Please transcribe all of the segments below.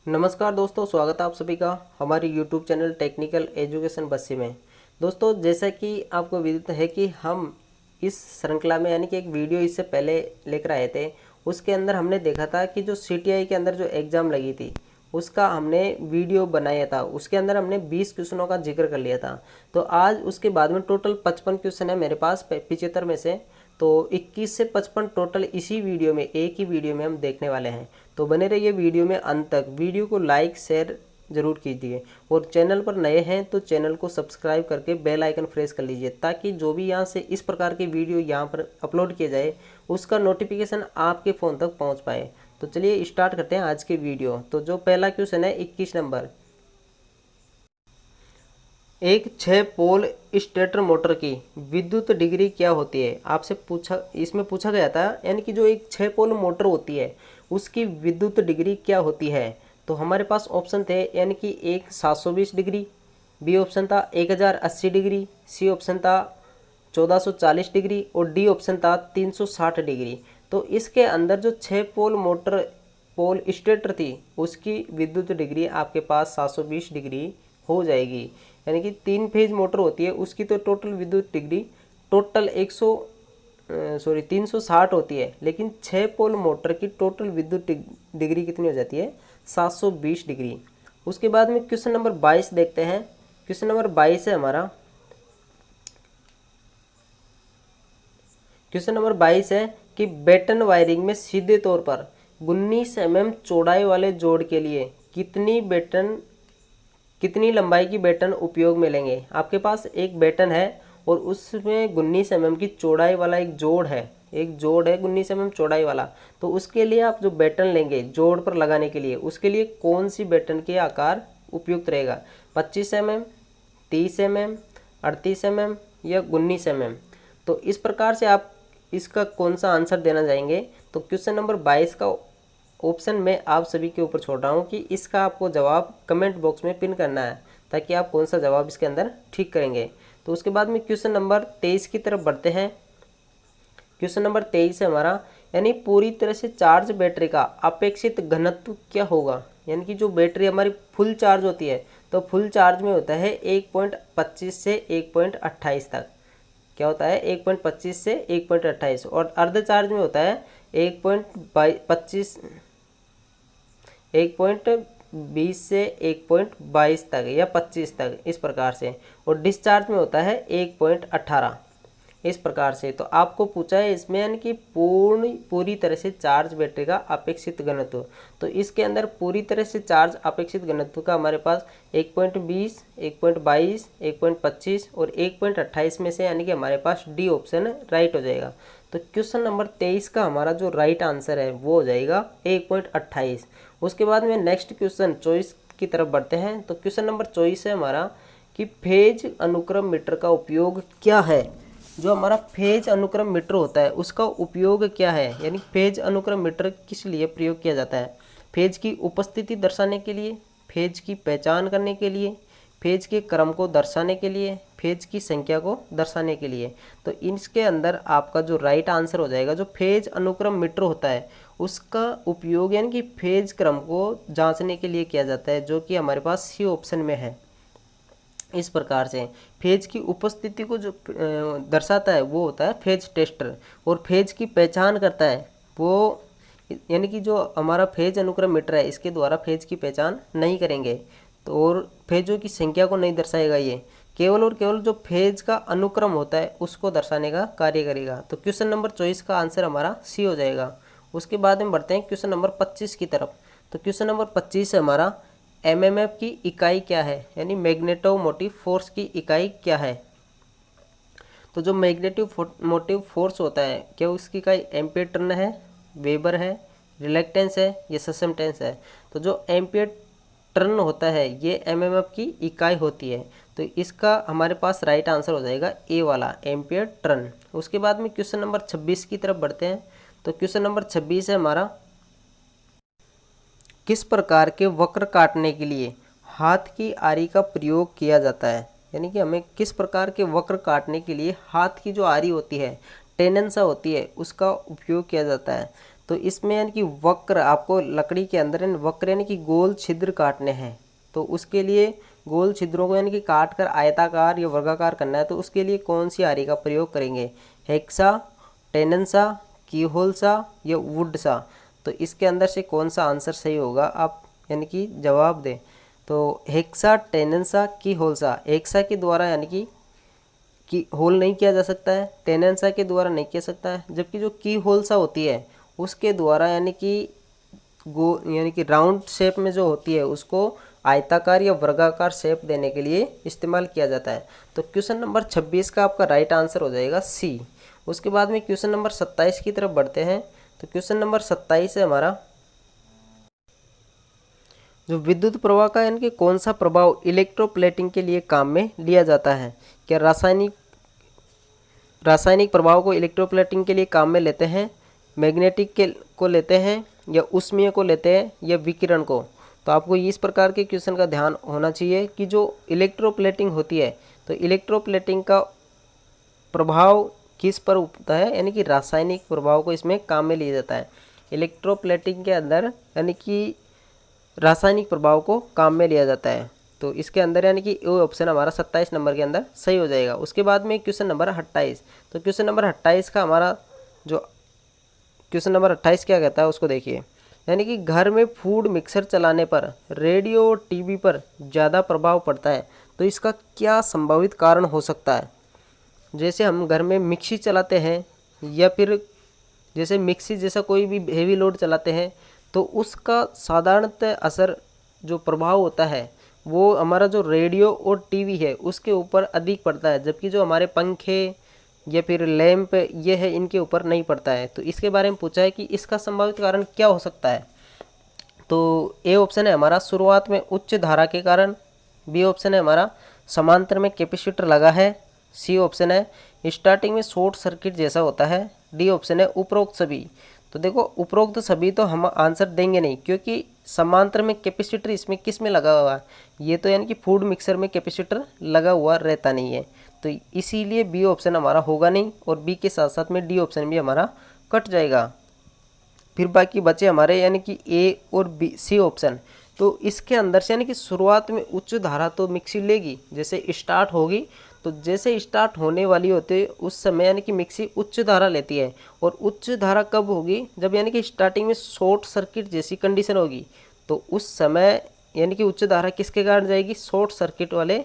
नमस्कार दोस्तों, स्वागत है आप सभी का हमारे YouTube channel technical education Bassi में। दोस्तों, जैसा कि आपको विदित है कि हम इस श्रृंखला में यानी कि एक वीडियो इससे पहले लेकर आए थे। उसके अंदर हमने देखा था कि जो CTI के अंदर जो एग्ज़ाम लगी थी उसका हमने वीडियो बनाया था। उसके अंदर हमने 20 क्वेश्चनों का जिक्र कर लिया था। तो आज उसके बाद में टोटल 55 क्वेश्चन है मेरे पास 75 में से। तो 21 से 55 टोटल इसी वीडियो में, एक ही वीडियो में हम देखने वाले हैं। तो बने रहिए वीडियो में अंत तक। वीडियो को लाइक शेयर ज़रूर कीजिए और चैनल पर नए हैं तो चैनल को सब्सक्राइब करके बेल आइकन प्रेस कर लीजिए, ताकि जो भी यहाँ से इस प्रकार की वीडियो यहाँ पर अपलोड किया जाए उसका नोटिफिकेशन आपके फ़ोन तक पहुँच पाए। तो चलिए स्टार्ट करते हैं आज के वीडियो। तो जो पहला क्वेश्चन है 21 नंबर, एक 6 पोल स्टेटर मोटर की विद्युत डिग्री क्या होती है? आपसे पूछा, इसमें पूछा गया था यानी कि जो एक 6 पोल मोटर होती है उसकी विद्युत डिग्री क्या होती है। तो हमारे पास ऑप्शन थे यानी कि एक 720 डिग्री, बी ऑप्शन था 1080 डिग्री, सी ऑप्शन था 1440 डिग्री और डी ऑप्शन था 360 डिग्री। तो इसके अंदर जो 6 पोल मोटर पोल स्टेटर थी उसकी विद्युत डिग्री आपके पास 720 डिग्री हो जाएगी। यानी कि 3 फेज मोटर होती है उसकी तो टोटल विद्युत डिग्री टोटल 360 होती है, लेकिन 6 पोल मोटर की टोटल विद्युत डिग्री कितनी हो जाती है? 720 डिग्री। उसके बाद में क्वेश्चन नंबर 22 देखते हैं। क्वेश्चन नंबर 22 है हमारा, क्वेश्चन नंबर 22 है कि बेटन वायरिंग में सीधे तौर पर 19 mm चौड़ाई वाले जोड़ के लिए कितनी लंबाई की बेटन उपयोग में लेंगे। आपके पास एक बेटन है और उसमें 19 mm की चौड़ाई वाला एक जोड़ है 19 mm चौड़ाई वाला। तो उसके लिए आप जो बेटन लेंगे जोड़ पर लगाने के लिए, उसके लिए कौन सी बेटन के आकार उपयुक्त रहेगा? 25 mm, 30 mm, 38 mm या 19 mm। तो इस प्रकार से आप इसका कौन सा आंसर देना चाहेंगे? तो क्वेश्चन नंबर 22 का ऑप्शन में आप सभी के ऊपर छोड़ रहा हूँ कि इसका आपको जवाब कमेंट बॉक्स में पिन करना है, ताकि आप कौन सा जवाब इसके अंदर ठीक करेंगे। तो उसके बाद में क्वेश्चन नंबर 23 की तरफ बढ़ते हैं। क्वेश्चन नंबर 23 है हमारा, यानी पूरी तरह से चार्ज बैटरी का अपेक्षित घनत्व क्या होगा। यानी कि जो बैटरी हमारी फुल चार्ज होती है तो फुल चार्ज में होता है 1.25 से 1.28 तक। क्या होता है? 1.25 से 1.28। और अर्ध चार्ज में होता है 1.20 से 1.22 तक या 25 तक, इस प्रकार से। और डिस्चार्ज में होता है 1.18, इस प्रकार से। तो आपको पूछा है इसमें यानी कि पूरी तरह से चार्ज बैटरी का अपेक्षित घनत्व। तो इसके अंदर पूरी तरह से चार्ज अपेक्षित घनत्व का हमारे पास 1.20, 1.22, 1.25 और 1.28 में से, यानी कि हमारे पास डी ऑप्शन राइट हो जाएगा। तो क्वेश्चन नंबर 23 का हमारा जो राइट आंसर है वो हो जाएगा 1.28। उसके बाद में नेक्स्ट क्वेश्चन 24 की तरफ बढ़ते हैं। तो क्वेश्चन नंबर 24 है हमारा कि फेज अनुक्रम मीटर का उपयोग क्या है। जो हमारा फेज अनुक्रम मीटर होता है उसका उपयोग क्या है, यानी फेज अनुक्रम मीटर किस लिए प्रयोग किया जाता है? फेज की उपस्थिति दर्शाने के लिए, फेज की पहचान करने के लिए, फेज के क्रम को दर्शाने के लिए, फेज की संख्या को दर्शाने के लिए। तो इसके अंदर आपका जो राइट आंसर हो जाएगा, जो फेज अनुक्रम मीटर होता है उसका उपयोग यानी कि फेज क्रम को जांचने के लिए किया जाता है, जो कि हमारे पास सी ऑप्शन में है। इस प्रकार से फेज की उपस्थिति को जो दर्शाता है वो होता है फेज टेस्टर, और फेज की पहचान करता है वो, यानी कि जो हमारा फेज अनुक्रम मीटर है इसके द्वारा फेज की पहचान नहीं करेंगे। तो और फेजों की संख्या को नहीं दर्शाएगा, ये केवल और केवल जो फेज का अनुक्रम होता है उसको दर्शाने का कार्य करेगा। तो क्वेश्चन नंबर 24 का आंसर हमारा सी हो जाएगा। उसके बाद हम बढ़ते हैं क्वेश्चन नंबर 25 की तरफ। तो क्वेश्चन नंबर 25 है हमारा, एमएमएफ की इकाई क्या है, यानी मैग्नेटोमोटिव फोर्स की इकाई क्या है। तो जो मैग्नेटोमोटिव फोर्स होता है, क्या उसकी इकाई एम्पीयर टर्न है, वेबर है, रिलक्टेंस है या ससेप्टेंस है। तो जो एम्पीयर टर्न होता है ये एमएमएफ की इकाई होती है। तो इसका हमारे पास राइट आंसर हो जाएगा ए वाला, एम्पीयर टर्न। उसके बाद में क्वेश्चन नंबर 26 की तरफ बढ़ते हैं। तो क्वेश्चन नंबर 26 है हमारा, किस प्रकार के वक्र काटने के लिए हाथ की आरी का प्रयोग किया जाता है। यानी कि हमें किस प्रकार के वक्र काटने के लिए हाथ की जो आरी होती है, टेंडेंसा होती है, उसका उपयोग किया जाता है। तो इसमें यानी कि वक्र, आपको लकड़ी के अंदर वक्र यानी कि गोल छिद्र काटने हैं। तो उसके लिए गोल छिद्रों को यानी कि काट कर आयताकार या वर्गाकार करना है। तो उसके लिए कौन सी आरी का प्रयोग करेंगे? हेक्सा, टेनन-सा, कीहोल-सा या वुड-सा। तो इसके अंदर से कौन सा आंसर सही होगा, आप यानी कि जवाब दें। तो हेक्सा, टेनन-सा, कीहोल-सा। हेक्सा के द्वारा यानी कि होल नहीं किया जा सकता है, टेनन-सा के द्वारा नहीं किया सकता है, जबकि जो की होल-सा होती है उसके द्वारा यानी कि राउंड शेप में जो होती है उसको आयताकार या वर्गाकार शेप देने के लिए इस्तेमाल किया जाता है। तो क्वेश्चन नंबर 26 का आपका राइट आंसर हो जाएगा सी। उसके बाद में क्वेश्चन नंबर 27 की तरफ बढ़ते हैं। तो क्वेश्चन नंबर 27 है हमारा, जो विद्युत प्रवाह का यानी कि कौन सा प्रभाव इलेक्ट्रोप्लेटिंग के लिए काम में लिया जाता है? क्या रासायनिक प्रभाव को इलेक्ट्रोप्लेटिंग के लिए काम में लेते हैं, मैग्नेटिक को लेते हैं, या ऊष्मीय को लेते हैं, या विकिरण को? तो आपको इस प्रकार के क्वेश्चन का ध्यान होना चाहिए कि जो इलेक्ट्रोप्लेटिंग होती है तो इलेक्ट्रोप्लेटिंग का प्रभाव किस पर होता है, यानी कि रासायनिक प्रभाव को इसमें काम में लिया जाता है। इलेक्ट्रोप्लेटिंग के अंदर यानी कि रासायनिक प्रभाव को काम में लिया जाता है। तो इसके अंदर यानी कि वो ऑप्शन हमारा 27 नंबर के अंदर सही हो जाएगा। उसके बाद में क्वेश्चन नंबर 28। तो क्वेश्चन नंबर 28 का हमारा जो क्वेश्चन नंबर 28 क्या कहता है उसको देखिए। यानी कि घर में फूड मिक्सर चलाने पर रेडियो और टीवी पर ज़्यादा प्रभाव पड़ता है, तो इसका क्या संभावित कारण हो सकता है? जैसे हम घर में मिक्सी चलाते हैं या फिर जैसे मिक्सी जैसा कोई भी हेवी लोड चलाते हैं, तो उसका साधारणतः असर जो प्रभाव होता है वो हमारा जो रेडियो और टीवी है उसके ऊपर अधिक पड़ता है, जबकि जो हमारे पंखे या फिर लैंप ये है इनके ऊपर नहीं पड़ता है। तो इसके बारे में पूछा है कि इसका संभावित कारण क्या हो सकता है। तो ए ऑप्शन है हमारा शुरुआत में उच्च धारा के कारण, बी ऑप्शन है हमारा समांतर में कैपेसिटर लगा है, सी ऑप्शन है स्टार्टिंग में शॉर्ट सर्किट जैसा होता है, डी ऑप्शन है उपरोक्त सभी। तो देखो उपरोक्त सभी तो हम आंसर देंगे नहीं, क्योंकि समांतर में कैपेसिटर इसमें किस में लगा हुआ है, ये तो यानी कि फूड मिक्सर में कैपेसिटर लगा हुआ रहता नहीं है। तो इसीलिए बी ऑप्शन हमारा होगा नहीं, और बी के साथ साथ में डी ऑप्शन भी हमारा कट जाएगा। फिर बाकी बचे हमारे यानी कि ए और बी, सी ऑप्शन। तो इसके अंदर से यानी कि शुरुआत में उच्च धारा तो मिक्सी लेगी, जैसे स्टार्ट होगी तो जैसे स्टार्ट होने वाली होती है उस समय यानी कि मिक्सी उच्च धारा लेती है। और उच्च धारा कब होगी? जब यानी कि स्टार्टिंग में शॉर्ट सर्किट जैसी कंडीशन होगी, तो उस समय यानी कि उच्च धारा किसके कारण जाएगी? शॉर्ट सर्किट वाले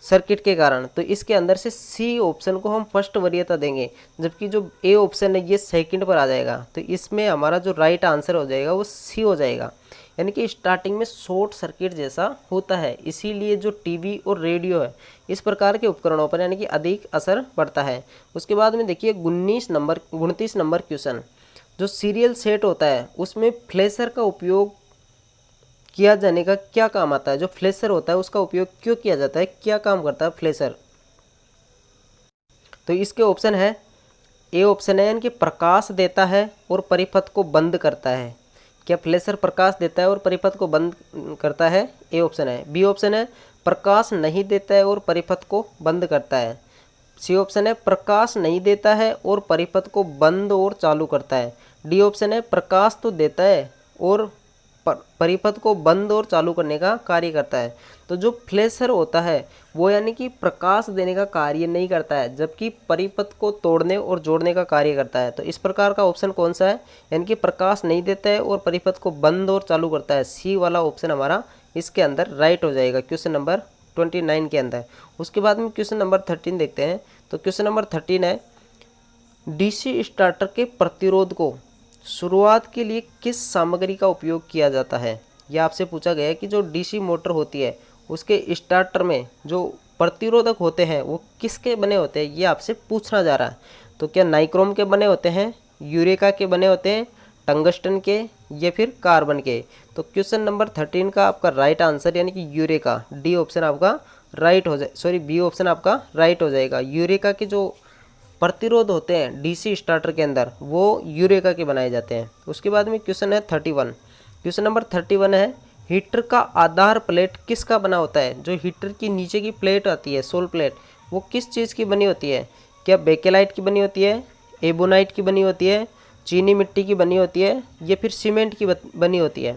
सर्किट के कारण। तो इसके अंदर से सी ऑप्शन को हम फर्स्ट वरीयता देंगे, जबकि जो ए ऑप्शन है ये सेकंड पर आ जाएगा। तो इसमें हमारा जो राइट आंसर हो जाएगा वो सी हो जाएगा, यानी कि स्टार्टिंग में शॉर्ट सर्किट जैसा होता है, इसीलिए जो टीवी और रेडियो है इस प्रकार के उपकरणों पर यानी कि अधिक असर पड़ता है। उसके बाद में देखिए 29 नंबर क्वेश्चन, जो सीरियल सेट होता है उसमें फ्लैशर का उपयोग किया जाने का क्या काम आता है? जो फ्लैशर होता है उसका उपयोग क्यों किया जाता है, क्या काम करता है फ्लैशर? तो इसके ऑप्शन है, ए ऑप्शन है यानी कि प्रकाश देता है और परिपथ को बंद करता है। क्या फ्लैशर प्रकाश देता है और परिपथ को बंद करता है? ए ऑप्शन है। बी ऑप्शन है प्रकाश नहीं देता है और परिपथ को बंद करता है। सी ऑप्शन है प्रकाश नहीं देता है और परिपथ को बंद और चालू करता है। डी ऑप्शन है प्रकाश तो देता है और परिपथ को बंद और चालू करने का कार्य करता है। तो जो फ्लैशर होता है वो यानी कि प्रकाश देने का कार्य नहीं करता है, जबकि परिपथ को तोड़ने और जोड़ने का कार्य करता है। तो इस प्रकार का ऑप्शन कौन सा है? यानी कि प्रकाश नहीं देता है और परिपथ को बंद और चालू करता है। सी वाला ऑप्शन हमारा इसके अंदर राइट हो जाएगा क्वेश्चन नंबर 29 के अंदर। उसके बाद में क्वेश्चन नंबर 13 देखते हैं। तो क्वेश्चन नंबर 13 है, डीसी स्टार्टर के प्रतिरोध को शुरुआत के लिए किस सामग्री का उपयोग किया जाता है? यह आपसे पूछा गया है कि जो डीसी मोटर होती है उसके स्टार्टर में जो प्रतिरोधक होते हैं वो किसके बने होते हैं, ये आपसे पूछना जा रहा है। तो क्या नाइक्रोम के बने होते हैं, यूरेका के बने होते हैं, टंगस्टन के, या फिर कार्बन के? तो क्वेश्चन नंबर 13 का आपका राइट आंसर यानी कि यूरेका, डी ऑप्शन आपका राइट हो जाए, सॉरी बी ऑप्शन आपका राइट हो जाएगा। यूरेका के जो प्रतिरोध होते हैं डीसी स्टार्टर के अंदर वो यूरेका के बनाए जाते हैं। उसके बाद में क्वेश्चन है 31। क्वेश्चन नंबर 31 है, हीटर का आधार प्लेट किसका बना होता है? जो हीटर की नीचे की प्लेट आती है, सोल प्लेट, वो किस चीज़ की बनी होती है? क्या बेकेलाइट की बनी होती है, एबोनाइट की बनी होती है, चीनी मिट्टी की बनी होती है या फिर सीमेंट की बनी होती है।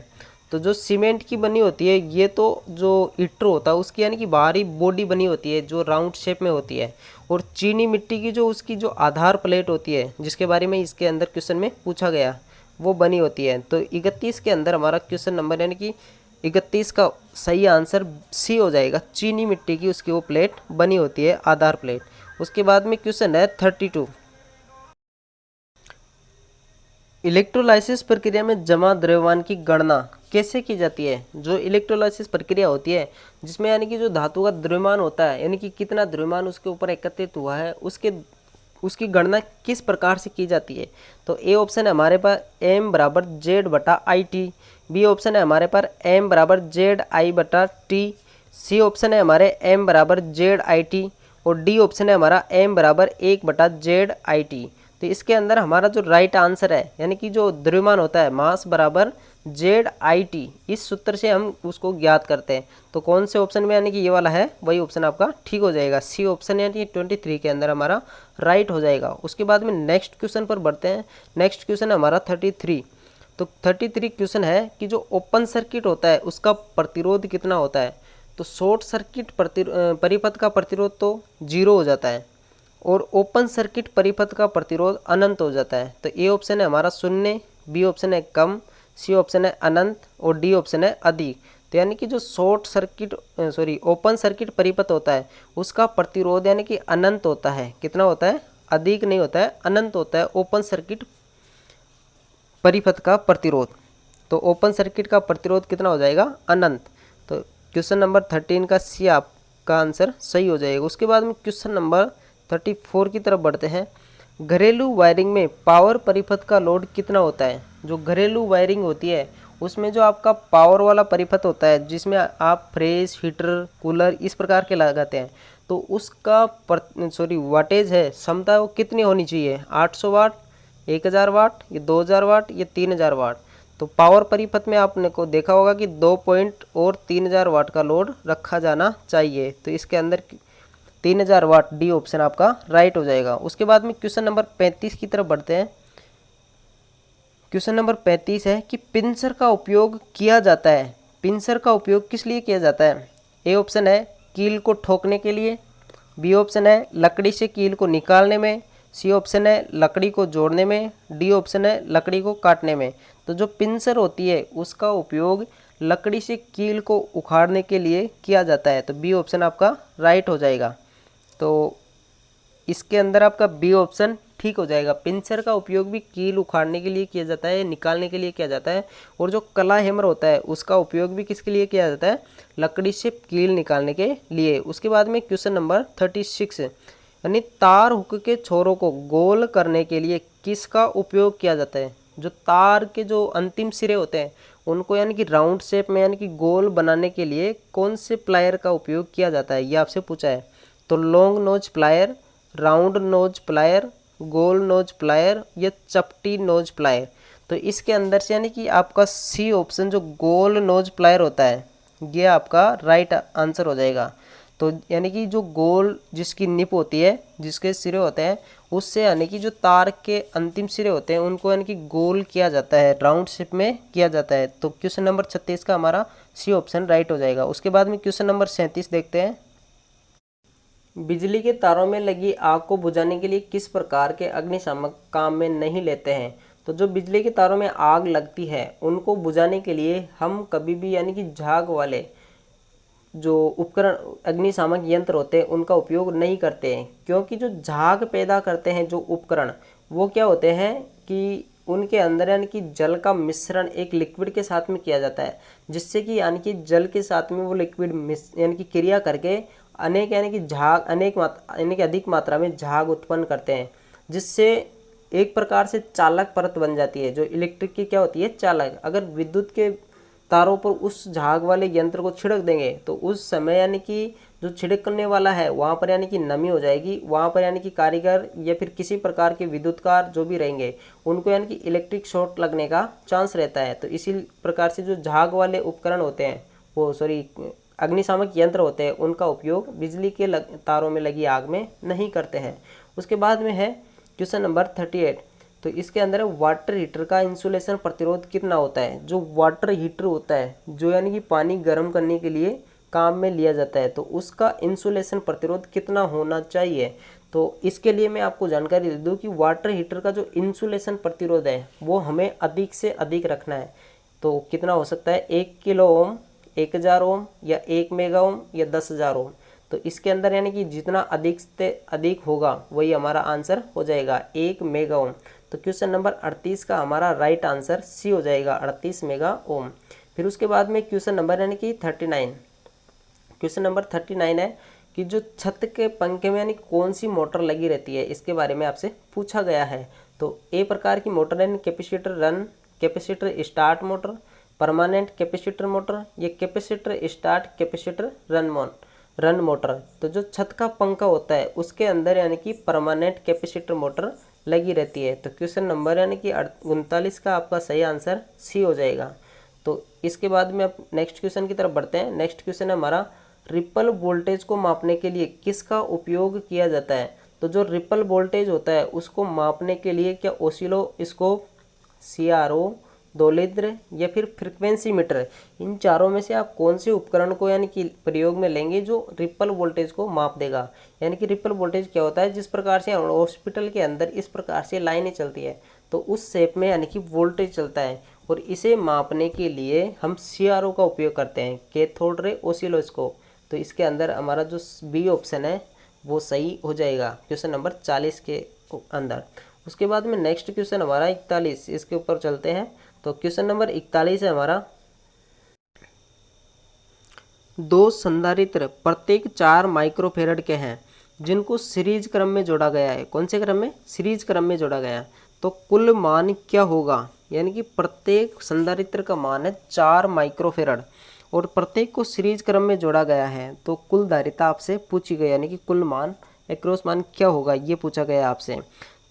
तो जो सीमेंट की बनी होती है ये तो जो ईंट होता है उसकी यानी कि बाहरी बॉडी बनी होती है जो राउंड शेप में होती है, और चीनी मिट्टी की जो उसकी जो आधार प्लेट होती है जिसके बारे में इसके अंदर क्वेश्चन में पूछा गया वो बनी होती है। तो 31 के अंदर हमारा क्वेश्चन नंबर यानी कि 31 का सही आंसर सी हो जाएगा। चीनी मिट्टी की उसकी वो प्लेट बनी होती है, आधार प्लेट। उसके बाद में क्वेश्चन है 32। इलेक्ट्रोलाइसिस प्रक्रिया में जमा द्रव्यमान की गणना कैसे की जाती है। जो इलेक्ट्रोलाइसिस प्रक्रिया होती है जिसमें यानी कि जो धातु का द्रव्यमान होता है यानी कि कितना द्रव्यमान उसके ऊपर एकत्रित हुआ है उसकी गणना किस प्रकार से की जाती है। तो ए ऑप्शन है हमारे पास m बराबर जेड बटा आई टी, बी ऑप्शन है हमारे पास m बराबर जेड आई बटा टी, सी ऑप्शन है हमारे m बराबर जेड आई टी, और डी ऑप्शन है हमारा m बराबर 1 बटा जेड आई टी। तो इसके अंदर हमारा जो राइट आंसर है यानी कि जो द्रव्यमान होता है मास बराबर जेड आई टी, इस सूत्र से हम उसको ज्ञात करते हैं। तो कौन से ऑप्शन में यानी कि ये वाला है वही ऑप्शन आपका ठीक हो जाएगा, सी ऑप्शन यानी कि 23 के अंदर हमारा राइट हो जाएगा। उसके बाद में नेक्स्ट क्वेश्चन पर बढ़ते हैं। नेक्स्ट क्वेश्चन है हमारा 33। तो 33 क्वेश्चन है कि जो ओपन सर्किट होता है उसका प्रतिरोध कितना होता है। तो शॉर्ट सर्किट परिपथ का प्रतिरोध तो 0 हो जाता है और ओपन सर्किट परिपथ का प्रतिरोध अनंत हो जाता है। तो ए ऑप्शन है हमारा 0, बी ऑप्शन है कम, सी ऑप्शन है अनंत और डी ऑप्शन है अधिक। तो यानी कि जो ओपन सर्किट परिपथ होता है उसका प्रतिरोध यानी कि अनंत होता है। कितना होता है, अधिक नहीं होता है, अनंत होता है ओपन सर्किट परिपथ का प्रतिरोध। तो ओपन सर्किट का प्रतिरोध कितना हो जाएगा, अनंत। तो क्वेश्चन नंबर 13 का सी आपका आंसर सही हो जाएगा। उसके बाद में क्वेश्चन नंबर 34 की तरफ बढ़ते हैं। घरेलू वायरिंग में पावर परिपथ का लोड कितना होता है। जो घरेलू वायरिंग होती है उसमें जो आपका पावर वाला परिपथ होता है जिसमें आप फ्रिज, हीटर, कूलर इस प्रकार के लगाते हैं, तो उसका वाटेज है, क्षमता वो कितनी होनी चाहिए, 800 वाट, 1000 वाट, या 2000 वाट, या 3000 वाट। तो पावर परिपथ में आपने को देखा होगा कि 2 पॉइंट और 3000 वाट का लोड रखा जाना चाहिए। तो इसके अंदर 3000 वाट, डी ऑप्शन आपका राइट हो जाएगा। उसके बाद में क्वेश्चन नंबर 35 की तरफ बढ़ते हैं। क्वेश्चन नंबर 35 है कि पिंसर का उपयोग किया जाता है। पिंसर का उपयोग किस लिए किया जाता है। ए ऑप्शन है कील को ठोकने के लिए, बी ऑप्शन है लकड़ी से कील को निकालने में, सी ऑप्शन है लकड़ी को जोड़ने में, डी ऑप्शन है लकड़ी को काटने में। तो जो पिंसर होती है उसका उपयोग लकड़ी से कील को उखाड़ने के लिए किया जाता है। तो बी ऑप्शन आपका राइट हो जाएगा। तो इसके अंदर आपका बी ऑप्शन ठीक हो जाएगा। पिंचर का उपयोग भी कील उखाड़ने के लिए किया जाता है, निकालने के लिए किया जाता है, और जो कला हैमर होता है उसका उपयोग भी किसके लिए किया जाता है, लकड़ी से कील निकालने के लिए। उसके बाद में क्वेश्चन नंबर 36 यानी तार हुक के छोरों को गोल करने के लिए किसका उपयोग किया जाता है। जो तार के जो अंतिम सिरे होते हैं उनको यानी कि राउंड शेप में यानी कि गोल बनाने के लिए कौन से प्लायर का उपयोग किया जाता है, ये आपसे पूछा है। तो long nose plier, round nose plier, गोल नोज प्लायर, या चपटी नोज प्लायर। तो इसके अंदर से यानी कि आपका सी ऑप्शन जो गोल नोज प्लायर होता है ये आपका राइट आंसर हो जाएगा। तो यानी कि जो गोल जिसकी निप होती है, जिसके सिरे होते हैं, उससे यानी कि जो तार के अंतिम सिरे होते हैं उनको यानी कि गोल किया जाता है, राउंड शेप में किया जाता है। तो क्वेश्चन नंबर 36 का हमारा सी ऑप्शन राइट हो जाएगा। उसके बाद में क्वेश्चन नंबर 37 देखते हैं। बिजली के तारों में लगी आग को बुझाने के लिए किस प्रकार के अग्निशामक काम में नहीं लेते हैं। तो जो बिजली के तारों में आग लगती है उनको बुझाने के लिए हम कभी भी यानी कि झाग वाले जो उपकरण अग्निशामक यंत्र होते हैं उनका उपयोग नहीं करते हैं, क्योंकि जो झाग पैदा करते हैं जो उपकरण वो क्या होते हैं कि उनके अंदर यानी कि जल का मिश्रण एक लिक्विड के साथ में किया जाता है, जिससे कि यानी कि जल के साथ में वो लिक्विड यानी कि क्रिया करके अनेक यानी कि झाग यानी कि अधिक मात्रा में झाग उत्पन्न करते हैं, जिससे एक प्रकार से चालक परत बन जाती है। जो इलेक्ट्रिक की क्या होती है, चालक। अगर विद्युत के तारों पर उस झाग वाले यंत्र को छिड़क देंगे तो उस समय यानी कि जो छिड़कने वाला है वहाँ पर यानी कि नमी हो जाएगी, वहाँ पर यानी कि कारीगर या फिर किसी प्रकार के विद्युतकार जो भी रहेंगे उनको यानी कि इलेक्ट्रिक शॉर्ट लगने का चांस रहता है। तो इसी प्रकार से जो झाग वाले उपकरण होते हैं वो अग्निशामक यंत्र होते हैं उनका उपयोग बिजली के तारों में लगी आग में नहीं करते हैं। उसके बाद में है क्वेश्चन नंबर 38। तो इसके अंदर वाटर हीटर का इंसुलेशन प्रतिरोध कितना होता है। जो वाटर हीटर होता है, जो यानी कि पानी गर्म करने के लिए काम में लिया जाता है, तो उसका इंसुलेशन प्रतिरोध कितना होना चाहिए। तो इसके लिए मैं आपको जानकारी दे दूं कि वाटर हीटर का जो इंसुलेशन प्रतिरोध है वो हमें अधिक से अधिक रखना है। तो कितना हो सकता है, 1 किलो ओम, 1000 ओम, या 1 मेगा ओम, या 10,000 ओम। तो इसके अंदर यानी कि जितना अधिक से अधिक होगा वही हमारा आंसर हो जाएगा, 1 मेगा ओम। तो क्वेश्चन नंबर 38 का हमारा राइट आंसर सी हो जाएगा, 38 मेगा ओम। फिर उसके बाद में क्वेश्चन नंबर यानी कि 39, क्वेश्चन नंबर 39 है कि जो छत के पंखे में यानी कौन सी मोटर लगी रहती है, इसके बारे में आपसे पूछा गया है। तो ए प्रकार की मोटर है capacitor run, capacitor start motor, permanent capacitor motor, या capacitor start capacitor run motor. तो जो छत का पंखा होता है उसके अंदर यानी कि परमानेंट कैपेसिटर मोटर लगी रहती है। तो क्वेश्चन नंबर यानी कि 39 का आपका सही आंसर सी हो जाएगा। तो इसके बाद में अब नेक्स्ट क्वेश्चन की तरफ बढ़ते हैं। नेक्स्ट क्वेश्चन है हमारा, रिपल वोल्टेज को मापने के लिए किसका उपयोग किया जाता है। तो जो रिपल वोल्टेज होता है उसको मापने के लिए क्या ओसिलोस्कोप, CRO, दोलित्र, या फिर फ्रीक्वेंसी मीटर, इन चारों में से आप कौन से उपकरण को यानी कि प्रयोग में लेंगे जो रिपल वोल्टेज को माप देगा। यानी कि रिपल वोल्टेज क्या होता है, जिस प्रकार से हॉस्पिटल के अंदर इस प्रकार से लाइनें चलती है तो उस शेप में यानी कि वोल्टेज चलता है, और इसे मापने के लिए हम CRO का उपयोग करते हैं, कैथोड रे ओसिलोस्कोप। तो इसके अंदर हमारा जो बी ऑप्शन है वो सही हो जाएगा क्वेश्चन नंबर 40 के अंदर। उसके बाद में नेक्स्ट क्वेश्चन हमारा 41, इसके ऊपर चलते हैं। तो क्वेश्चन नंबर 41 है हमारा, दो संधारित्र प्रत्येक 4 माइक्रोफेरड के हैं जिनको सीरीज क्रम में जोड़ा गया है। कौन से क्रम में, सीरीज क्रम में जोड़ा गया है। तो कुल मान क्या होगा, यानी कि प्रत्येक संधारित्र का मान है 4 माइक्रोफेरड और प्रत्येक को सीरीज क्रम में जोड़ा गया है। तो कुल धारिता आपसे पूछी गई, यानी कि कुल मान एक्रोस मान क्या होगा ये पूछा गया आपसे।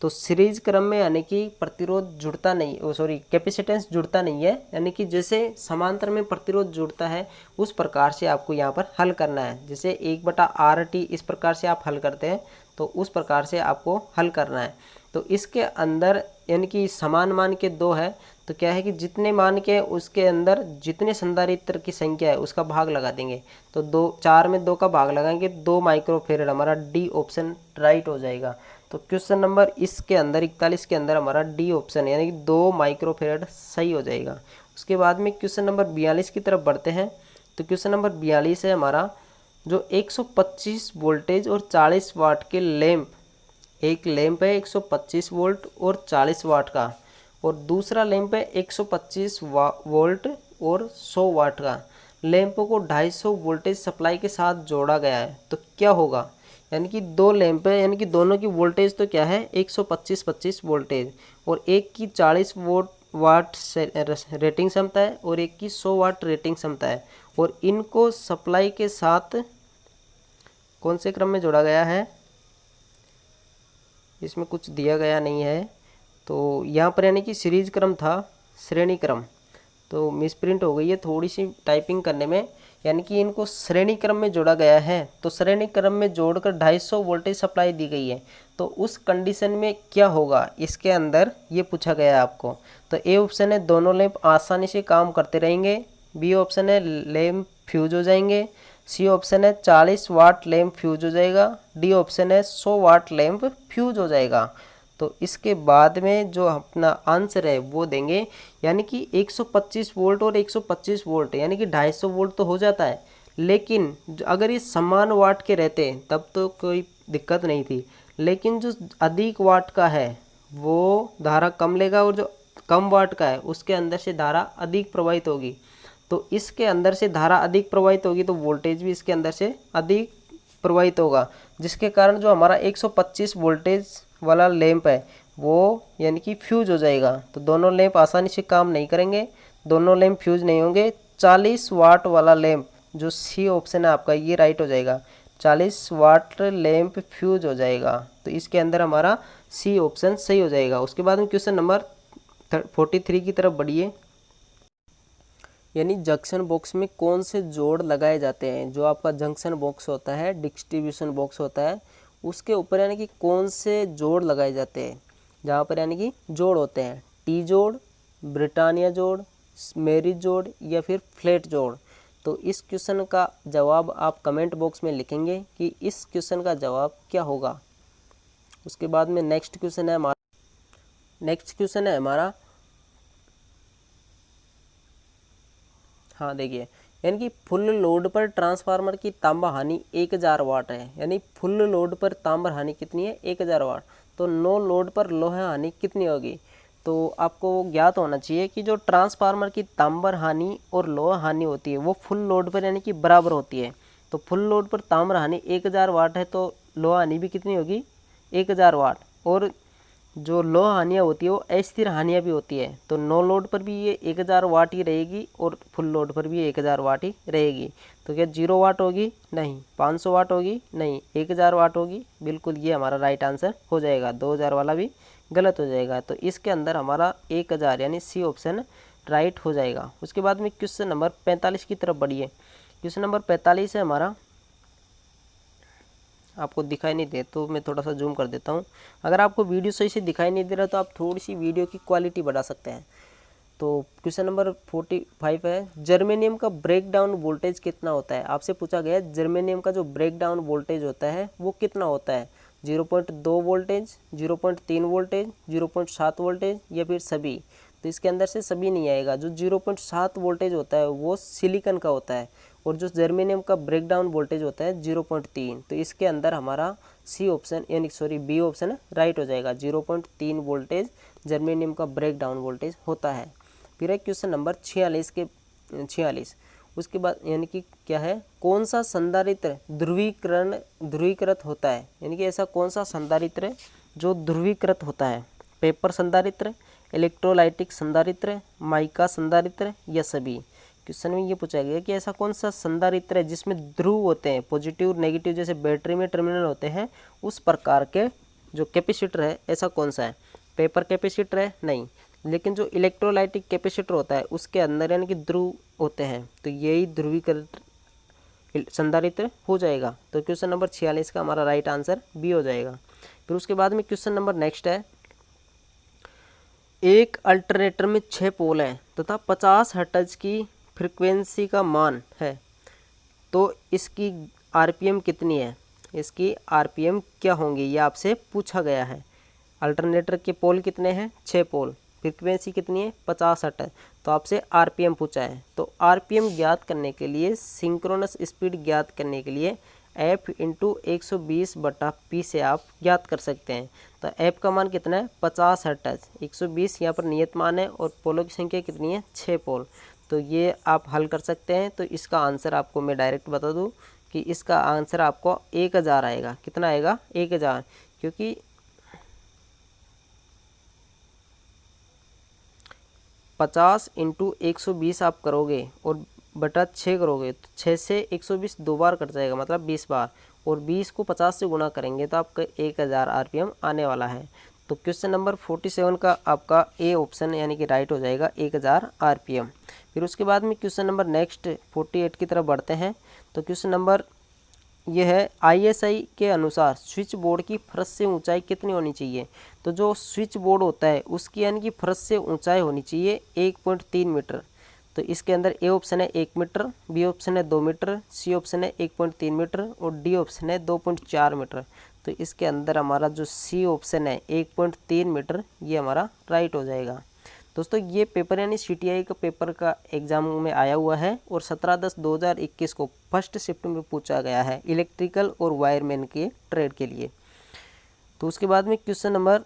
तो सीरीज क्रम में यानी कि प्रतिरोध जुड़ता नहीं, कैपेसिटेंस जुड़ता नहीं है, यानी कि जैसे समांतर में प्रतिरोध जुड़ता है उस प्रकार से आपको यहाँ पर हल करना है। जैसे 1/RT इस प्रकार से आप हल करते हैं तो उस प्रकार से आपको हल करना है। तो इसके अंदर यानी कि समान मान के 2 है, तो क्या है कि जितने मान के उसके अंदर जितने संधारित्र की संख्या है उसका भाग लगा देंगे। तो 4 में 2 का भाग लगाएंगे, 2 माइक्रोफेरड, हमारा डी ऑप्शन राइट हो जाएगा। तो क्वेश्चन नंबर इसके अंदर 41 के अंदर हमारा डी ऑप्शन यानी कि 2 माइक्रोफेरड सही हो जाएगा। उसके बाद में क्वेश्चन नंबर 42 की तरफ बढ़ते हैं। तो क्वेश्चन नंबर 42 है हमारा, जो 125 वोल्टेज और 40 वाट के लैंप, एक लैंप है 125 वोल्ट और 40 वाट का, और दूसरा लैंप है 125 वोल्ट और 100 वाट का। लैंपों को 250 वोल्टेज सप्लाई के साथ जोड़ा गया है, तो क्या होगा। यानी कि 2 लैंप है, यानी कि दोनों की वोल्टेज तो क्या है 125 वोल्टेज, और एक की 40 वाट रेटिंग क्षमता है और एक की 100 वाट रेटिंग क्षमता है, और इनको सप्लाई के साथ कौन से क्रम में जोड़ा गया है, इसमें कुछ दिया गया नहीं है। तो यहाँ पर यानी कि सीरीज क्रम था, श्रेणी क्रम, तो मिसप्रिंट हो गई है थोड़ी सी टाइपिंग करने में। यानी कि इनको श्रेणी क्रम में जोड़ा गया है, तो श्रेणी क्रम में जोड़कर 250 वोल्टेज सप्लाई दी गई है। तो उस कंडीशन में क्या होगा इसके अंदर ये पूछा गया है आपको। तो ए ऑप्शन है दोनों लैंप आसानी से काम करते रहेंगे, बी ऑप्शन है लैंप फ्यूज हो जाएंगे, सी ऑप्शन है 40 वाट लैंप फ्यूज हो जाएगा, डी ऑप्शन है 100 वाट लैंप फ्यूज हो जाएगा। तो इसके बाद में जो अपना आंसर है वो देंगे, यानी कि 125 वोल्ट और 125 वोल्ट यानी कि 250 वोल्ट तो हो जाता है, लेकिन अगर ये समान वाट के रहते तब तो कोई दिक्कत नहीं थी, लेकिन जो अधिक वाट का है वो धारा कम लेगा और जो कम वाट का है उसके अंदर से धारा अधिक प्रवाहित होगी। तो इसके अंदर से धारा अधिक प्रवाहित होगी तो वोल्टेज भी इसके अंदर से अधिक प्रवाहित होगा, जिसके कारण जो हमारा 125 वोल्टेज वाला लैंप है वो यानी कि फ्यूज हो जाएगा। तो दोनों लैंप आसानी से काम नहीं करेंगे, दोनों लैंप फ्यूज नहीं होंगे। 40 वाट वाला लैंप जो सी ऑप्शन है आपका ये राइट हो जाएगा, 40 वाट लैंप फ्यूज हो जाएगा। तो इसके अंदर हमारा सी ऑप्शन सही हो जाएगा। उसके बाद में क्वेश्चन नंबर 43 की तरफ बढ़िए। यानी जंक्शन बॉक्स में कौन से जोड़ लगाए जाते हैं। जो आपका जंक्शन बॉक्स होता है, डिस्ट्रीब्यूशन बॉक्स होता है, उसके ऊपर यानी कि कौन से जोड़ लगाए जाते हैं। जहाँ पर यानी कि जोड़ होते हैं, टी जोड़, ब्रिटानिया जोड़, मेरिज जोड़ या फिर फ्लैट जोड़। तो इस क्वेश्चन का जवाब आप कमेंट बॉक्स में लिखेंगे कि इस क्वेश्चन का जवाब क्या होगा। उसके बाद में नेक्स्ट क्वेश्चन है हमारा हाँ देखिए, यानी कि फुल लोड पर ट्रांसफार्मर की तांबा हानि 1000 वाट है। यानी फुल लोड पर तांबा हानि कितनी है? 1000 वाट। तो नो लोड पर लोहा हानि कितनी होगी? तो आपको ज्ञात होना चाहिए कि जो ट्रांसफार्मर की तांबर हानि और लोहा हानि होती है वो फुल लोड पर यानी कि बराबर होती है। तो फुल लोड पर तांबर हानि 1000 वाट है तो लोहा हानि भी कितनी होगी? 1000 वाट। और जो लोहा हानियाँ होती है वो अस्थिर हानियाँ भी होती है। तो नो लोड पर भी ये 1000 वाट ही रहेगी और फुल लोड पर भी 1000 वाट ही रहेगी। तो क्या 0 वाट होगी? नहीं। 500 वाट होगी? नहीं। 1000 वाट होगी। बिल्कुल ये हमारा राइट आंसर हो जाएगा। 2000 वाला भी गलत हो जाएगा। तो इसके अंदर हमारा 1000 यानी सी ऑप्शन राइट हो जाएगा। उसके बाद में क्वेश्चन नंबर 45 की तरफ बढ़िए। क्वेश्चन नंबर 45 है हमारा, आपको दिखाई नहीं दे तो मैं थोड़ा सा जूम कर देता हूँ। अगर आपको वीडियो सही से दिखाई नहीं दे रहा तो आप थोड़ी सी वीडियो की क्वालिटी बढ़ा सकते हैं। तो क्वेश्चन नंबर 45 है, जर्मेनियम का ब्रेक डाउन वोल्टेज कितना होता है? आपसे पूछा गया है जर्मेनियम का जो ब्रेक डाउन वोल्टेज होता है वो कितना होता है? 0.2 वोल्टेज, 0.3 वोल्टेज, 0.7 वोल्टेज या फिर सभी? तो इसके अंदर से सभी नहीं आएगा। जो 0.7 वोल्टेज होता है वो सिलिकॉन का होता है और जो जर्मेनियम का ब्रेकडाउन वोल्टेज होता है 0.3। तो इसके अंदर हमारा सी ऑप्शन यानी बी ऑप्शन राइट हो जाएगा। 0.3 वोल्टेज जर्मेनियम का ब्रेकडाउन वोल्टेज होता है। फिर है क्वेश्चन नंबर 46। उसके बाद यानी कि क्या है, कौन सा संधारित्र ध्रुवीकृत होता है? यानी कि ऐसा कौन सा संधारित्र जो ध्रुवीकृत होता है? पेपर संधारित्र, इलेक्ट्रोलाइटिक संधारित्र, माइका संधारित्र या सभी? क्वेश्चन में ये पूछा गया कि ऐसा कौन सा संधारित्र है जिसमें ध्रुव होते हैं, पॉजिटिव नेगेटिव जैसे बैटरी में टर्मिनल होते हैं उस प्रकार के जो कैपेसिटर है, ऐसा कौन सा है? पेपर कैपेसिटर है? नहीं। लेकिन जो इलेक्ट्रोलाइटिक कैपेसिटर होता है उसके अंदर यानी कि ध्रुव होते हैं, तो यही ध्रुवीकृत संधारित्र हो जाएगा। तो क्वेश्चन नंबर 46 का हमारा राइट आंसर बी हो जाएगा। फिर उसके बाद में क्वेश्चन नंबर नेक्स्ट है, एक अल्टरनेटर में 6 पोल हैं तथा 50 हर्ट्ज की फ्रीक्वेंसी का मान है, तो इसकी आरपीएम कितनी है? इसकी आरपीएम क्या होंगी ये आपसे पूछा गया है। अल्टरनेटर के पोल कितने हैं? 6 पोल। फ्रीक्वेंसी कितनी है? 50 हर्ट्ज। तो आपसे आरपीएम पूछा है। तो आरपीएम ज्ञात करने के लिए, सिंक्रोनस स्पीड ज्ञात करने के लिए F इंटू 120/P से आप ज्ञात कर सकते हैं। तो F का मान कितना है? 50 हर्ट्ज। 120 यहाँ पर नियत मान है और पोलों की संख्या कितनी है? 6 पोल। तो ये आप हल कर सकते हैं। तो इसका आंसर आपको मैं डायरेक्ट बता दूं कि इसका आंसर आपको 1000 आएगा। कितना आएगा? 1000। क्योंकि 50 इंटू 120 आप करोगे और बटा 6 करोगे तो 6 से 120 दो बार कट जाएगा, मतलब 20 बार, और 20 को 50 से गुणा करेंगे तो आपका 1000 आरपीएम आने वाला है। तो क्वेश्चन नंबर 47 का आपका ए ऑप्शन यानी कि राइट हो जाएगा, 1000 आरपीएम। फिर उसके बाद में क्वेश्चन नंबर नेक्स्ट 48 की तरफ बढ़ते हैं। तो क्वेश्चन नंबर ये है, आईएसआई के अनुसार स्विच बोर्ड की फर्श से ऊंचाई कितनी होनी चाहिए? तो जो स्विच बोर्ड होता है उसकी यानी कि फर्श से ऊंचाई होनी चाहिए 1.3 मीटर। तो इसके अंदर ए ऑप्शन है 1 मीटर, बी ऑप्शन है 2 मीटर, सी ऑप्शन है 1.3 मीटर और डी ऑप्शन है 2.4 मीटर। तो इसके अंदर हमारा जो सी ऑप्शन है 1.3 मीटर ये हमारा राइट हो जाएगा। दोस्तों ये पेपर यानी सीटीआई का पेपर का एग्जाम में आया हुआ है और 17/10/2021 को फर्स्ट शिफ्ट में पूछा गया है इलेक्ट्रिकल और वायरमैन के ट्रेड के लिए। तो उसके बाद में क्वेश्चन नंबर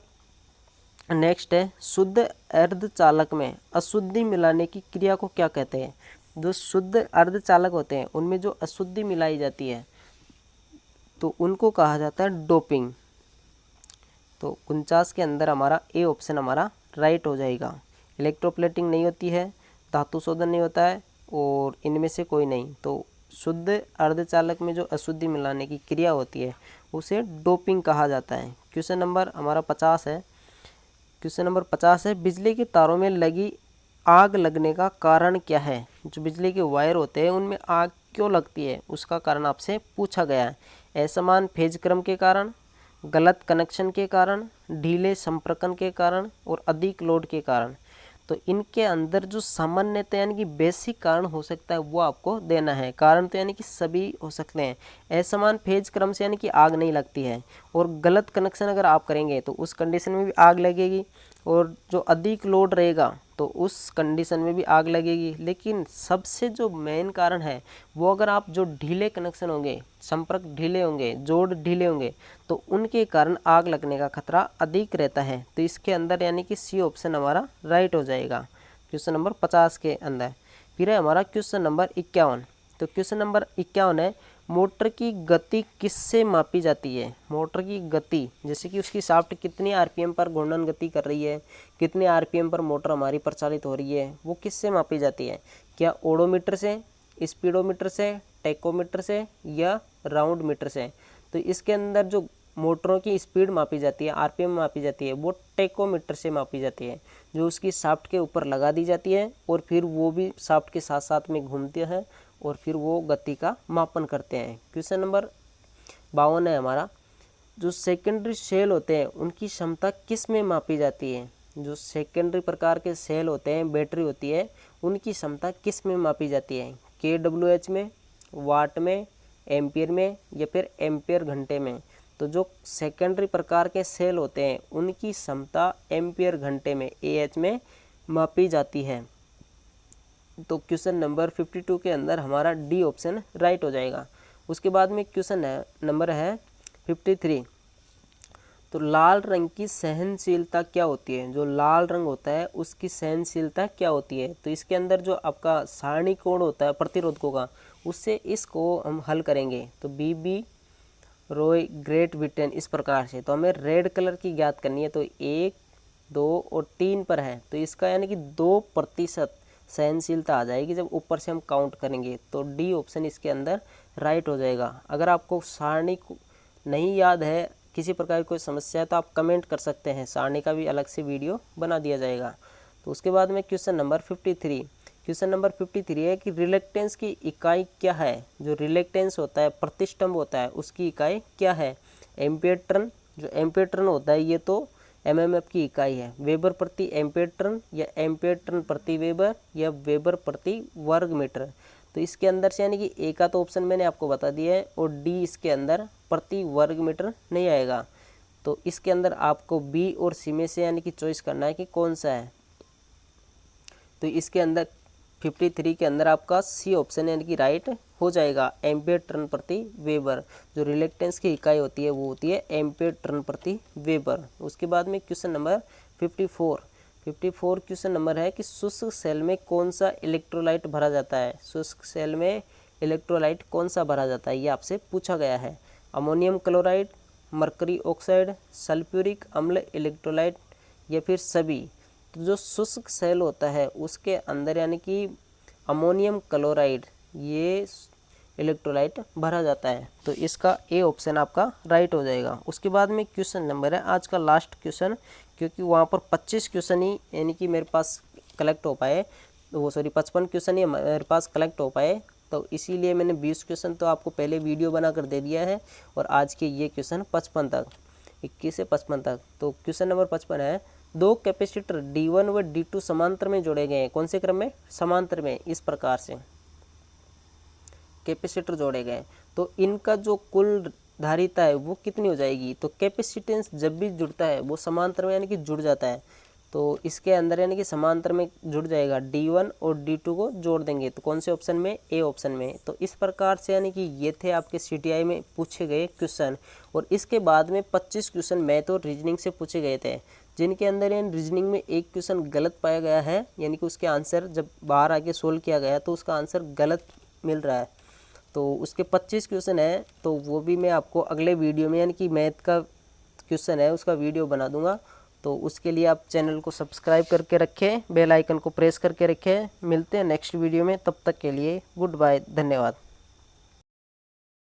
नेक्स्ट है, शुद्ध अर्धचालक में अशुद्धि मिलाने की क्रिया को क्या कहते हैं? जो शुद्ध अर्धचालक होते हैं उनमें जो अशुद्धि मिलाई जाती है तो उनको कहा जाता है डोपिंग। तो 49 के अंदर हमारा ए ऑप्शन हमारा राइट हो जाएगा। इलेक्ट्रोप्लेटिंग नहीं होती है, धातु शोधन नहीं होता है और इनमें से कोई नहीं। तो शुद्ध अर्धचालक में जो अशुद्धि मिलाने की क्रिया होती है उसे डोपिंग कहा जाता है। क्वेश्चन नंबर हमारा 50 है। क्वेश्चन नंबर 50 है, बिजली के तारों में लगी आग लगने का कारण क्या है? जो बिजली के वायर होते हैं उनमें आग क्यों लगती है उसका कारण आपसे पूछा गया है। असमान फेज क्रम के कारण, गलत कनेक्शन के कारण, ढीले संपर्कन के कारण और अधिक लोड के कारण। तो इनके अंदर जो सामान्यतः यानी कि बेसिक कारण हो सकता है वो आपको देना है। कारण तो यानी कि सभी हो सकते हैं। असमान फेज क्रम से यानी कि आग नहीं लगती है, और गलत कनेक्शन अगर आप करेंगे तो उस कंडीशन में भी आग लगेगी, और जो अधिक लोड रहेगा तो उस कंडीशन में भी आग लगेगी। लेकिन सबसे जो मेन कारण है वो अगर आप जो ढीले कनेक्शन होंगे, संपर्क ढीले होंगे, जोड़ ढीले होंगे, तो उनके कारण आग लगने का खतरा अधिक रहता है। तो इसके अंदर यानी कि सी ऑप्शन हमारा राइट हो जाएगा क्वेश्चन नंबर 50 के अंदर। फिर है हमारा क्वेश्चन नंबर 51। तो क्वेश्चन नंबर 51 है, मोटर की गति किससे मापी जाती है? मोटर की गति जैसे कि उसकी शाफ्ट कितनी आरपीएम पर घूर्णन गति कर रही है, कितने आरपीएम पर मोटर हमारी प्रचालित हो रही है, वो किससे मापी जाती है? क्या ओडोमीटर से, स्पीडोमीटर से, टेकोमीटर से या राउंड मीटर से? तो इसके अंदर जो मोटरों की स्पीड मापी जाती है, आरपीएम मापी जाती है, वो टेकोमीटर से मापी जाती है, जो उसकी शाफ्ट के ऊपर लगा दी जाती है, और फिर वो भी शाफ्ट के साथ साथ में घूमते हैं, और फिर वो गति का मापन करते हैं। क्वेश्चन नंबर 52 है हमारा, जो सेकेंडरी सेल होते हैं उनकी क्षमता किस में मापी जाती है? जो सेकेंडरी प्रकार के सेल होते हैं, बैटरी होती है, उनकी क्षमता किस में मापी जाती है? kWh में, वाट में, एम्पियर में या फिर एम्पियर घंटे में? तो जो सेकेंडरी प्रकार के सेल होते हैं उनकी क्षमता एम्पियर घंटे में, AH में मापी जाती है। तो क्वेश्चन नंबर 52 के अंदर हमारा डी ऑप्शन राइट हो जाएगा। उसके बाद में क्वेश्चन नंबर है 53। तो लाल रंग की सहनशीलता क्या होती है? जो लाल रंग होता है उसकी सहनशीलता क्या होती है? तो इसके अंदर जो आपका सारणी कोण होता है प्रतिरोधकों का, उससे इसको हम हल करेंगे। तो BB रॉय ग्रेट ब्रिटेन इस प्रकार से। तो हमें रेड कलर की ज्ञात करनी है। तो 1, 2 और 3 पर है, तो इसका यानी कि 2% सहनशीलता आ जाएगी जब ऊपर से हम काउंट करेंगे। तो डी ऑप्शन इसके अंदर राइट हो जाएगा। अगर आपको सारणी नहीं याद है, किसी प्रकार की कोई समस्या है, तो आप कमेंट कर सकते हैं, सारणी का भी अलग से वीडियो बना दिया जाएगा। तो उसके बाद में क्वेश्चन नंबर 53। क्वेश्चन नंबर 53 है कि रिलेक्टेंस की इकाई क्या है? जो रिलेक्टेंस होता है, प्रतिष्ठंभ होता है, उसकी इकाई क्या है? Ampere turn. जो एम्पियर टर्न होता है ये तो MMF की इकाई है। वेबर प्रति एम्पियर टर्न या एम्पियर टर्न प्रति वेबर या वेबर प्रति वर्ग मीटर। तो इसके अंदर से यानी कि ए का तो ऑप्शन मैंने आपको बता दिया है, और डी इसके अंदर प्रति वर्ग मीटर नहीं आएगा। तो इसके अंदर आपको बी और सी में से यानी कि चॉइस करना है कि कौन सा है। तो इसके अंदर 53 के अंदर आपका सी ऑप्शन यानी कि राइट हो जाएगा, एम्पियर टर्न प्रति वेबर। जो रिलेक्टेंस की इकाई होती है वो होती है एम्पियर टर्न प्रति वेबर। उसके बाद में क्वेश्चन नंबर 54 क्वेश्चन नंबर है कि शुष्क सेल में कौन सा इलेक्ट्रोलाइट भरा जाता है? शुष्क सेल में इलेक्ट्रोलाइट कौन सा भरा जाता है, ये आपसे पूछा गया है। Ammonium chloride, mercury oxide, sulphuric अम्ल इलेक्ट्रोलाइट या फिर सभी? तो जो शुष्क सेल होता है उसके अंदर यानी कि अमोनियम क्लोराइड ये इलेक्ट्रोलाइट भरा जाता है। तो इसका ए ऑप्शन आपका राइट हो जाएगा। उसके बाद में क्वेश्चन नंबर है आज का लास्ट क्वेश्चन, क्योंकि वहाँ पर 25 क्वेश्चन ही यानी कि मेरे पास कलेक्ट हो पाए, तो वो 55 क्वेश्चन ही मेरे पास कलेक्ट हो पाए, तो इसीलिए मैंने 20 क्वेश्चन तो आपको पहले वीडियो बना कर दे दिया है, और आज के ये क्वेश्चन 55 तक, 21 से 55 तक। तो क्वेश्चन नंबर 55 है, दो कैपेसिटर D1 व D2 समांतर में जोड़े गए हैं। कौन से क्रम में? समांतर में। इस प्रकार से कैपेसिटर जोड़े गए, तो इनका जो कुल धारिता है वो कितनी हो जाएगी? तो कैपेसिटेंस जब भी जुड़ता है वो समांतर में यानी कि जुड़ जाता है, तो इसके अंदर यानी कि समांतर में जुड़ जाएगा। D1 और D2 को जोड़ देंगे, तो कौन से ऑप्शन में? ए ऑप्शन में। तो इस प्रकार से यानी कि ये थे आपके CTI में पूछे गए क्वेश्चन, और इसके बाद में 25 क्वेश्चन मैथ और रीजनिंग से पूछे गए थे, जिनके अंदर यानी रीजनिंग में एक क्वेश्चन गलत पाया गया है, यानी कि उसके आंसर जब बाहर आके सोल्व किया गया तो उसका आंसर गलत मिल रहा है। तो उसके 25 क्वेश्चन है, तो वो भी मैं आपको अगले वीडियो में यानी कि मैथ का क्वेश्चन है उसका वीडियो बना दूंगा। तो उसके लिए आप चैनल को सब्सक्राइब करके रखें, बेल आइकन को प्रेस करके रखें। मिलते हैं नेक्स्ट वीडियो में, तब तक के लिए गुड बाय, धन्यवाद।